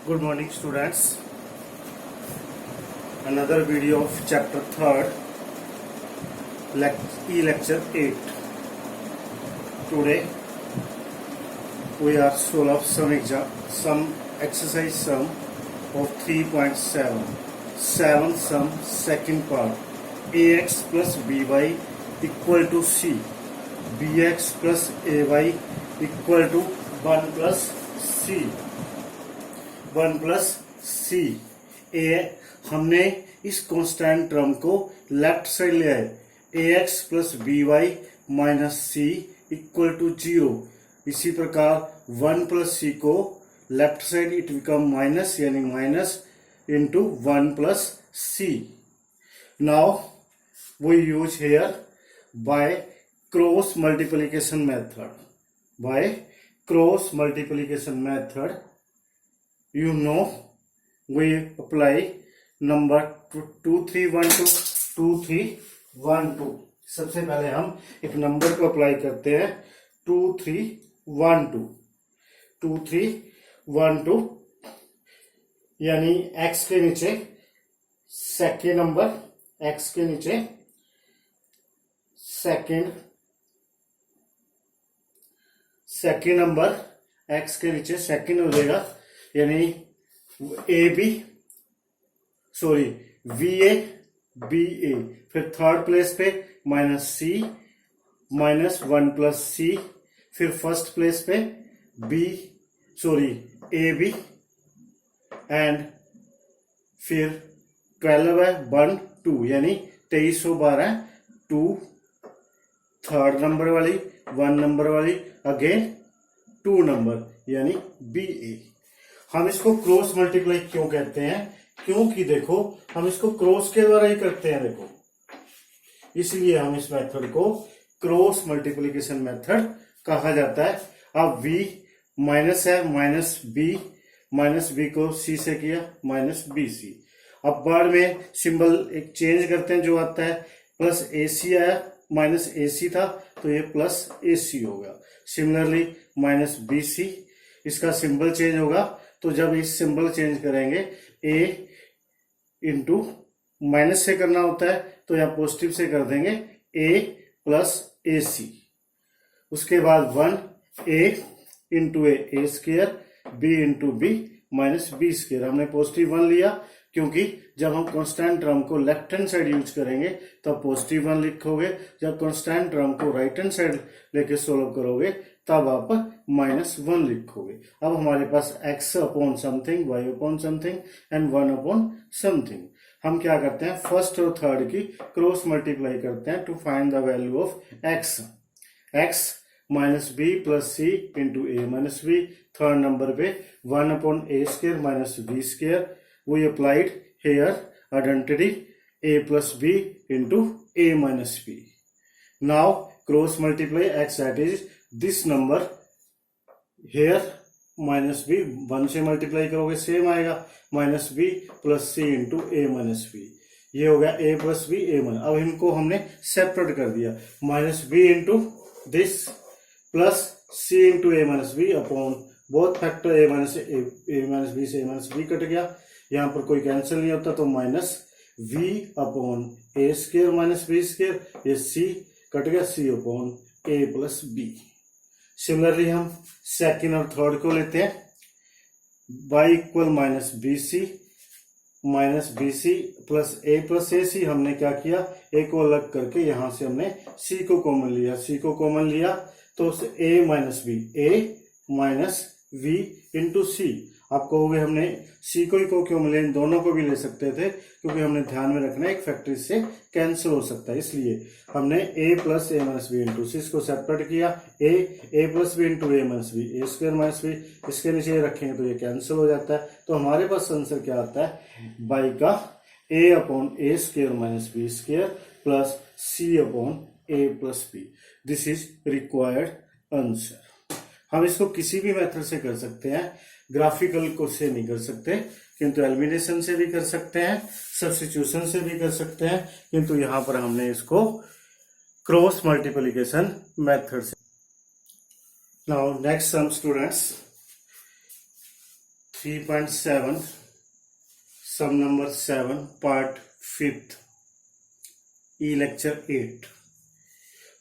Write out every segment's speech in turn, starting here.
Good morning, students. Another video of chapter 3rd, lecture 8. Today we are solve some exercise sum of 3.7. 7 sum second part. Ax plus by equal to c. Bx plus ay equal to 1 plus c. 1 plus C. ए हमने इस constant term को left side ले आए. A X plus B Y minus C equal to 0. इसी प्रकार 1 plus C को left side it become minus, यानी minus into 1 plus C. Now we use here by cross multiplication method. By cross multiplication method you know we apply number 2312 2312. सबसे पहले हम एक number को apply करते हैं 2312. 2312 यानी x के नीचे सेकेंड नंबर, x के नीचे सेकेंड नंबर, x के नीचे सेकेंड हो जाएगा, यानी वी ए बी ए. फिर थर्ड प्लेस पे माइनस सी माइनस 1 प्लस सी. फिर फर्स्ट प्लेस पे ए बी एंड फिर 12 है 1 2, यानी 2312 2. थर्ड नंबर वाली 1 नंबर वाली अगेन 2 नंबर, यानी बी ए. हम इसको क्रॉस मल्टीप्लाई क्यों कहते हैं? क्योंकि देखो हम इसको क्रॉस के द्वारा ही करते हैं, देखो इसलिए हम इस मेथड को क्रॉस मल्टीप्लिकेशन मेथड कहा जाता है. अब v माइनस है, माइनस बी को c से किया माइनस बी सी. अब बाद में सिंबल एक चेंज करते हैं, जो आता है प्लस ए सी आया, माइनस ए सी था तो ये प्लस ए सी होगा. सिमिलरली माइनस बी सी, इसका सिंबल चेंज होगा, तो जब इस सिंबल चेंज करेंगे a इंटू माइनस से करना होता है तो यहां पॉजिटिव से कर देंगे a प्लस ए सी. उसके बाद 1 a into A square, b into B minus B square. हमने पॉजिटिव 1 लिया क्योंकि जब हम कांस्टेंट टर्म को लेफ्ट हैंड साइड यूज करेंगे तब पॉजिटिव 1 लिखोगे, जब कांस्टेंट टर्म को राइट हैंड साइड लेके सोल्व करोगे तब आप माइनस 1 लिखोगे. अब हमारे पास x upon something, y upon something and 1 upon something. हम क्या करते हैं, फर्स्ट और थर्ड की क्रॉस मल्टीप्लाई करते हैं to find the value of x. x minus B plus C into A minus B. Third number पे 1 upon A square minus B square. We applied here identity a plus B into A minus B. Now cross multiply x, that is this number here minus B 1 से multiply करोगे same आएगा, minus B plus C into A minus B. ये हो गया A plus B A minus. अब इनको हमने separate कर दिया, minus B into this plus C into A minus B upon both factor A minus B से ए माइनस बी कट गया. यहाँ पर कोई कैंसिल नहीं होता तो minus V upon A square minus B square. ये सी कट गया, C upon A plus B. Similarly हम सेकेंड और थर्ड को लेते हैं. y equal minus B C plus A C. हमने क्या किया, ए को अलग करके यहां से हमने c को कॉमन लिया तो a माइनस वी इंटू सी. आप कहोगे हमने c को ही क्यों मिले, इन दोनों को भी ले सकते थे, क्योंकि हमने ध्यान में रखना है एक फैक्टर से कैंसिल हो सकता है, इसलिए हमने a plus A minus B into C इसको सेपरेट किया. A plus B into A minus B, A square minus B. इसके नीचे रखेंगे तो ये कैंसिल हो जाता है. तो हमारे पास आंसर क्या आता है, बाई का a upon A square minus B square plus C upon A plus B. This is required answer. हम इसको किसी भी मेथड से कर सकते हैं, ग्राफिकल को से नहीं कर सकते, किंतु एलिमिनेशन से भी कर सकते हैं, सब्स्टिट्यूशन से भी कर सकते हैं, किंतु यहां पर हमने इसको क्रॉस मल्टीप्लिकेशन मेथड से. Now next sum students, 3.7 sum number 7 part 5th E lecture 8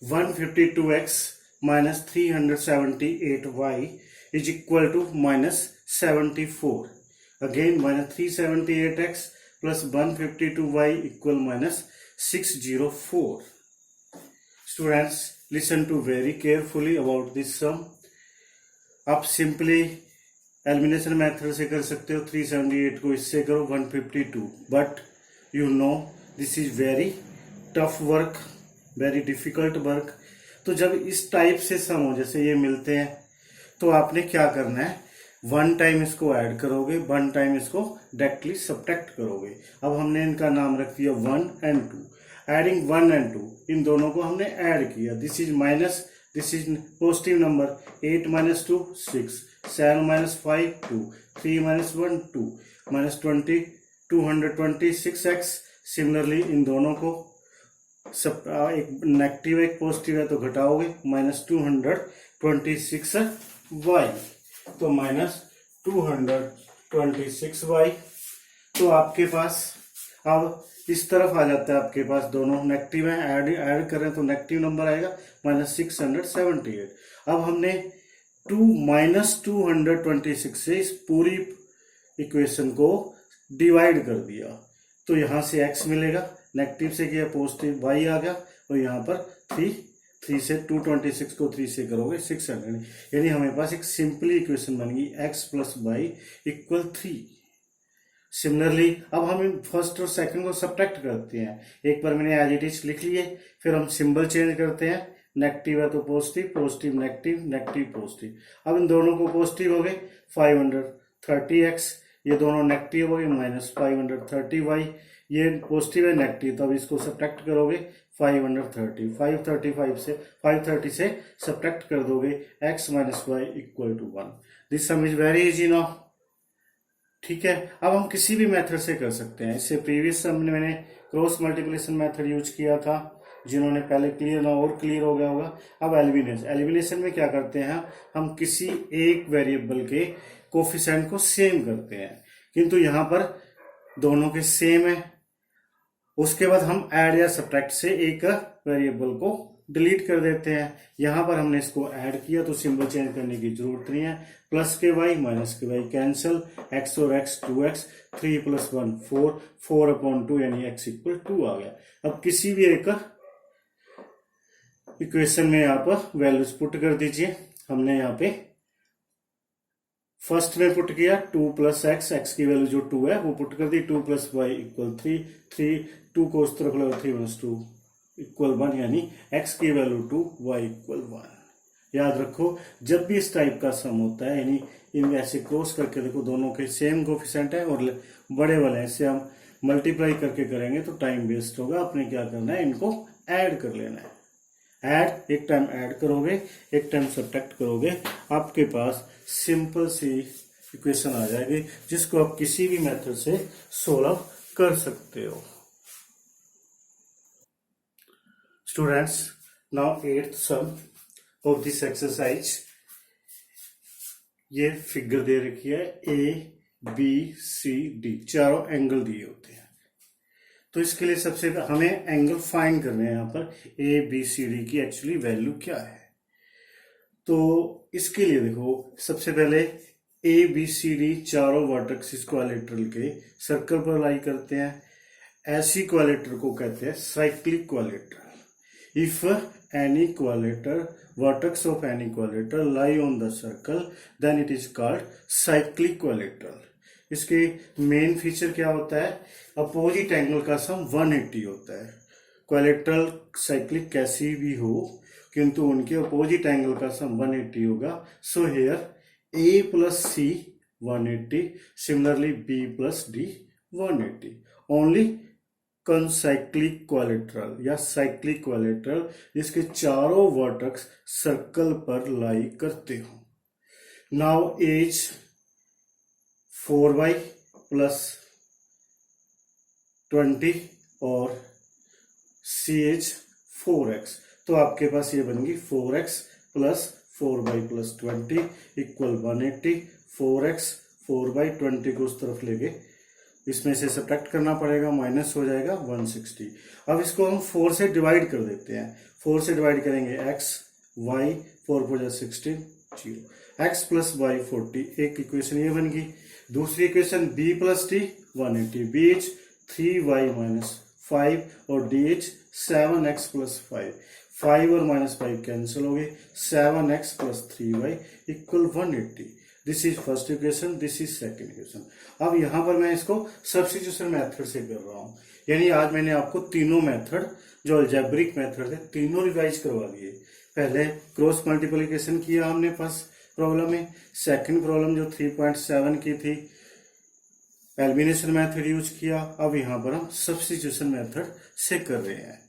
152x minus 378y is equal to minus 74. Again minus 378x plus 152y equal minus 604. Students, listen to very carefully about this sum. आप simply elimination method से कर सकते हो, 378 को इससे करो 152, but you know this is very tough work, very difficult work. तो जब इस टाइप से सम हो, जैसे ये मिलते हैं, तो आपने क्या करना है, वन टाइम इसको ऐड करोगे, वन टाइम इसको डायरेक्टली सब्ट्रैक्ट करोगे. अब हमने इनका नाम रख दिया 1 and 2. एडिंग 1 and 2, इन दोनों को हमने ऐड किया. This is minus, this is positive number. 8 minus 2 6, 7 minus 5 2, 3 minus 1 2, minus 20 226x. Similarly in दोनों को सब, एक नेगेटिव एक पॉजिटिव है तो घटाओगे, माइनस 226y, तो माइनस 226y. तो आपके पास अब इस तरफ आ जाता है, आपके पास दोनों नेगेटिव है, ऐड करें तो नेगेटिव नंबर आएगा माइनस 678. अब हमने माइनस 226 से इस पूरी इक्वेशन को डिवाइड कर दिया, तो यहां से x मिलेगा, नेगेटिव से किया पॉजिटिव y आ गया, और यहाँ पर 3 से 226 को 3 से करोगे 600, यानी हमारे पास एक सिंपली इक्वेशन बन गई x plus Y equal 3. Similarly अब हम फर्स्ट और सेकंड को सब्ट्रैक्ट करते हैं. एक बार मैंने एज इट इज लिख लिए, फिर हम सिंबल चेंज करते हैं. नेगेटिव है तो positive, positive negative, negative positive. अब इन दोनों को पॉजिटिव हो गए 530x, ये दोनों नेगेटिव हो गए माइनस 530y. ये पॉजिटिव है नेगेटिव, तो अब इसको सब्ट्रैक्ट करोगे 530 से सब्ट्रैक्ट कर दोगे x minus Y equal to 1. This sum is very easy now. ठीक है, अब हम किसी भी मेथड से कर सकते हैं. इससे प्रीवियस सम में मैंने क्रॉस मल्टीप्लिकेशन मेथड यूज किया था, जिन्होंने पहले क्लियर ना और क्लियर हो गया होगा. अब एलिमिनेशन में क्या करते हैं, हम किसी एक वेरिएबल के कोफिशिएंट को सेम करते हैं, किंतु यहाँ पर दोनों के सेम है. उसके बाद हम ऐड या सब्ट्रैक्ट से एक वेरिएबल को डिलीट कर देते हैं. यहां पर हमने इसको ऐड किया तो सिंबल चेंज करने की जरूरत नहीं है. प्लस के वाई माइनस के वाई कैंसिल, x और x 2x, 3 + 1 4, 4/2 यानी x इक्वल 2 आ गया. अब किसी भी एक इक्वेशन में यहाँ पर वैल्यूज पुट कर दीजिए. हमने यहाँ पे फर्स्ट में पुट किया 2 + x की वैल्यू जो 2 है वो पुट कर दी. 2 + y इक्वल 3, 2 को उस तरफ लगा, 3 - 2 इक्वल 1, यानी x की वैल्यू 2, y इक्वल 1. याद रखो, जब भी इस टाइप का सम होता है, यानी इन ऐसे क्रॉस करके देखो, दोनों के सेम कोफिशिएंट है और बड़े वाले ऐसे हम मल्टीप्लाई करके करेंगे तो टाइम वेस्ट होगा. आपने क्या करना है, इनको ऐड कर लेना है. ऐड, एक टाइम ऐड करोगे, एक टाइम सब्ट्रैक्ट करोगे, आपके पास सिंपल सी इक्वेशन आ जाएगी, जिसको आप किसी भी मेथड से सोल्व कर सकते हो. Students, now 8th sum of this exercise. ये फिगर दे रखी है ABCD, चारों एंगल दिए होते हैं. तो इसके लिए सबसे हमें एंगल फाइंड करने हैं. यहाँ पर ABCD की एक्चुअली वैल्यू क्या है. तो इसके लिए देखो, सबसे पहले ABCD चारों वर्टेक्सिस क्वाड्रिलेटरल के सर्कल पर लाई करते हैं. ऐसी क्वाड्रिलेटर को कहते हैं cyclic quadrilateral. If any quadrilateral vertex of any quadrilateral lie on the circle, then it is called cyclic quadrilateral. इसके मेन फीचर क्या होता है, अपोजिट एंगल का सम 180 होता है. क्वाड्रिलेटरल साइक्लिक कैसी भी हो, किंतु उनके अपोजिट एंगल का सम 180 होगा. So here A + C 180, similarly B + D 180. Only concyclic quadrilateral या साइक्लिक क्वाड्रिलेटरल जिसके चारों वर्टेक्स सर्कल पर लाई करते हो. नाउ एज 4y + 20 और CH 4x. तो आपके पास ये बनेगी 4x + 4y + 20 इक्वल 180. 4x 4/20 को उस तरफ लेके इसमें से सब्ट्रैक्ट करना पड़ेगा, माइनस हो जाएगा 160। अब इसको हम 4 से डिवाइड कर देते हैं। 4 से डिवाइड करेंगे x y, 4 को जा 16 0, x प्लस वाई 40, एक इक्वेशन ये बन गई। दूसरी equation b plus D 180, bh 3y minus 5 और dh 7x प्लस 5, 5 और माइनस 5 कैंसिल हो गए, 7x plus 3y equal 180। This is first equation, this is second equation. अब यहां पर मैं इसको सब्स्टिट्यूशन मेथड से कर रहा हूं, यानी आज मैंने आपको तीनों मेथड जो अलजेब्रिक मेथड थे तीनों रिवाइज करवा दिए। पहले क्रॉस मल्टीप्लिकेशन किया हमने फर्स्ट प्रॉब्लम में, सेकंड प्रॉब्लम जो 3.7 की थी एलिमिनेशन मेथड यूज किया, अब यहाँ पर हम सब्स्टिट्यूशन मेथड से कर रहे हैं।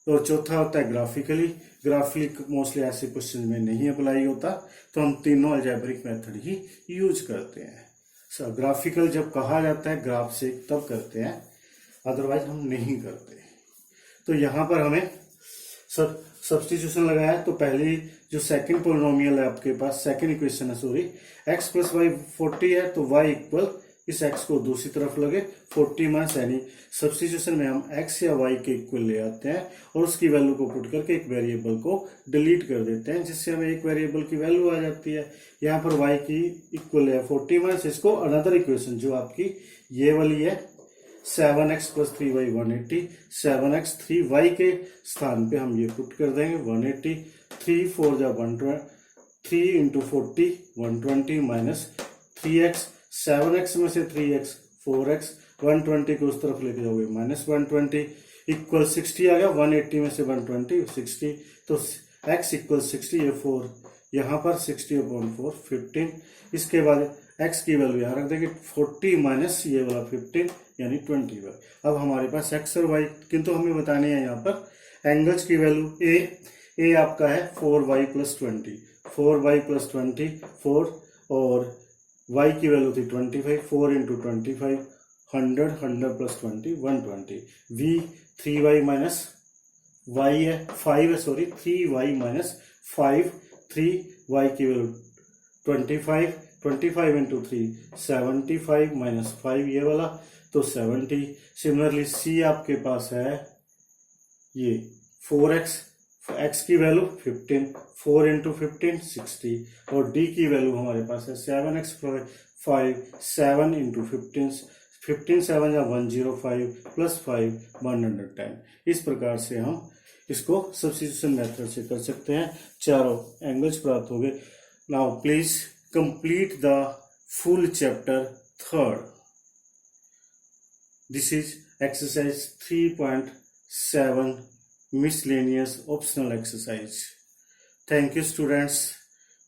और चौथा होता है ग्राफिकली मोस्टली ऐसे क्वेश्चन में नहीं अप्लाई होता, तो हम तीनों अलजेब्रिक मेथड ही यूज करते हैं। ग्राफिकल जब कहा जाता है ग्राफ से तब करते हैं, अदरवाइज हम नहीं करते। तो यहाँ पर हमें सब्स्टिट्यूशन लगाया, तो पहली जो सेकंड पोलिनोमियल है आपके पास, सेकंड इक्वेशन है सॉरी, x प्लस वाई 40 है, तो y इक्वल इस x को दूसरी तरफ लगे 40 माइनस, यानी सब्स्टिट्यूशन में हम x या y के इक्वल ले आते हैं और उसकी वैल्यू को पुट करके एक वेरिएबल को डिलीट कर देते हैं, जिससे हमें एक वेरिएबल की वैल्यू आ जाती है। यहाँ पर y की इक्वल है 40 माइनस, इसको अनदर इक्वेशन जो आपकी ये वाली है 7x plus 3y 180, 7x 3y के स्थान पे हम ये पुट कर देंगे 180, 3 4 जा 120, 3 इंटू 40 120 माइनस 3x, 7x में से 3x 4x, 120 को उस तरफ लेके जाओगे माइनस 120 इक्वल 60 आ गया, 180 में से 120 60, तो x इक्वल 60, ये 4 यहाँ पर 60/4 15, इसके बाद x की वैल्यू यहाँ रख देंगे 40 माइनस ये वाला 15 यानी 20। अब हमारे पास x और y, किंतु हमें बताने हैं यहाँ पर एंगल्स की वैल्यू। a आपका है 4y प्लस 20, 4y प्लस 20 4, और y की वैल्यू थी 25, 4 into 25 100, 100 plus 20 120, v 3y minus y है 5 है सॉरी 3y माइनस 5, 3y की वैल्यू 25, 25 इंटू 3 75 माइनस 5 ये वाला तो 70। सिमिलरली c आपके पास है ये 4x, x की वैल्यू 15, 4 इंटू 15 60, और d की वैल्यू हमारे पास है 7x 5, 7 इंटू 15 7 या 105 प्लस 5 110। इस प्रकार से हम इसको सब्स्टिट्यूशन मेथड से कर सकते हैं। चारों एंगल्स प्राप्त हो गए। Now please complete the full chapter 3rd। This is exercise 3.7 miscellaneous optional exercise. Thank you students.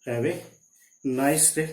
Have a nice day.